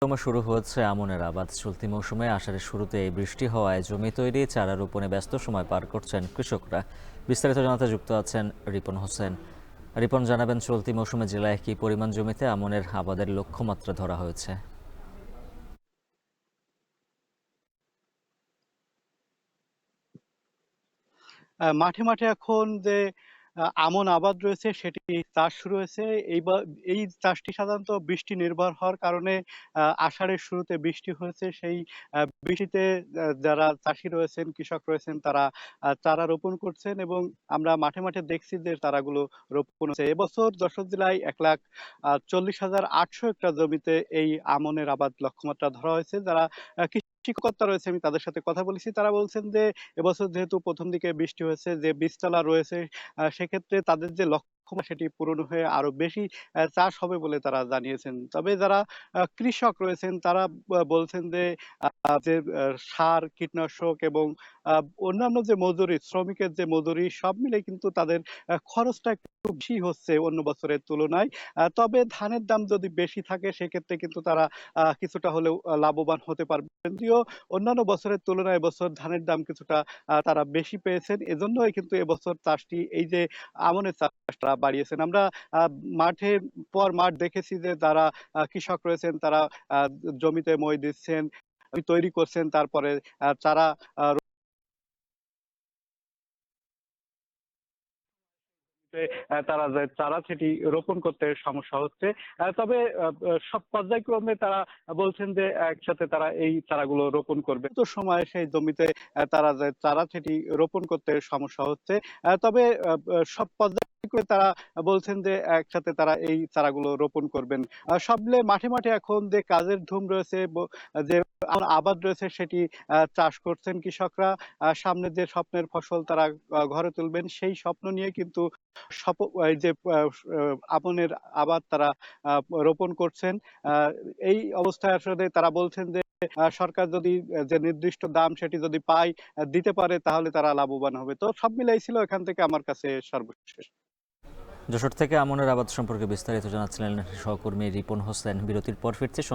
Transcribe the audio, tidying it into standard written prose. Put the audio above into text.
শুরু হয়েছে আমনের আবাদ। চলতি মৌসুমে আষাঢ়ের শুরুতে এই বৃষ্টি হওয়ায় জমি তৈরি, চারা রোপণে ব্যস্ত সময় পার করছেন কৃষকরা। বিস্তারিত জানাতে যুক্ত আছেন রিপন হোসেন। রিপন, জানাবেন চলতি মৌসুমে জেলায় কি পরিমাণ জমিতে আমনের আবাদের লক্ষ্যমাত্রা ধরা হয়েছে? মাঠে, মাঠে এখন যে আমন আবাদ রয়েছে সেটি চাষ শুরু হয়েছে। এই চাষটি সাধারণত বৃষ্টি নির্ভর হওয়ার কারণে আষাঢ়ের শুরুতে বৃষ্টি হয়েছে। সেই বৃষ্টিতে যারা চাষী রয়েছেন, কৃষক রয়েছেন তারা চারা রোপণ করছেন এবং আমরা মাঠে, মাঠে দেখছি যে চারাগুলো রোপণ হচ্ছে। এবছর যশোর জেলায় ১,৪০,৮০০ হেক্টর জমিতে এই আমনের আবাদ লক্ষ্যমাত্রা ধরা হয়েছে। যারা কৃষি কর্তা রয়েছে আমি তাদের সাথে কথা বলেছি। তারা বলছেন যে এবছর যেহেতু ১ম দিকে বৃষ্টি হয়েছে, যে বীজতলা রয়েছে সেক্ষেত্রে তাদের যে লক্ষ্য সেটি পূরণ হয়ে আরো বেশি চাষ হবে বলে তারা জানিয়েছেন। তবে যারা কৃষক রয়েছেন তারা বলছেন যে সার, কীটনাশক এবং আ অন্যান্য যে মজুরি, শ্রমিকের যে মজুরি সব মিলে কিন্তু তাদের খরচটা একটু বেশি হচ্ছে অন্য বছরের তুলনায়। তবে ধানের দাম যদি বেশি থাকে সেক্ষেত্রে কিন্তু তারা কিছুটা হলেও লাভবান হতে পারবেন। যদিও অন্যান্য বছরের তুলনায় এবছর ধানের দাম কিছুটা তারা বেশি পেয়েছেন। এজন্যই কিন্তু এবছর চাষটি এই যে আমনের চাষটা বাড়িয়েছেন। আমরা আ মাঠের পর মাঠ দেখেছি যে যারা কৃষক রয়েছেন তারা আ জমিতে মই দিচ্ছেন, তৈরি করছেন। তারপরে চারা তে তারা যে চারা সেটি রোপণ করতে সমস্যা হচ্ছে। তবে সব পর্যায়ক্রমে তারা বলছেন যে একসাথে তারা এই চারাগুলো রোপণ করবে। তো সময়ে সেই জমিতে তারা যে চারা সেটি রোপণ করতে সমস্যা হচ্ছে। তবে সব পর্যায়ক্রমে তারা বলছেন যে একসাথে তারা এই চারাগুলো রোপণ করবেন। সব মিলে মাঠে, মাঠে এখন যে কাজের ধুম রয়েছে, যে আবাদ রয়েছে সেটি চাষ করছেন কৃষকরা। সামনে যে স্বপ্নের ফসল তারা ঘরে তুলবেন সেই স্বপ্ন নিয়ে কিন্তু সপ এই যে আপনের আবাদ তারা আ রোপণ করছেন। আ এই অবস্থায় আসলে তারা বলছেন যে সরকার যদি যে নির্দিষ্ট দাম সেটি যদি পায়, দিতে পারে তাহলে তারা লাভবান হবে। তো সব মিলাই ছিল এখান থেকে আমার কাছে সর্বশেষ। যশোর থেকে আমনের আবাদ সম্পর্কে বিস্তারিত জানাচ্ছিলেন সহকর্মী রিপন হোসেন। বিরতির পর ফিরছি।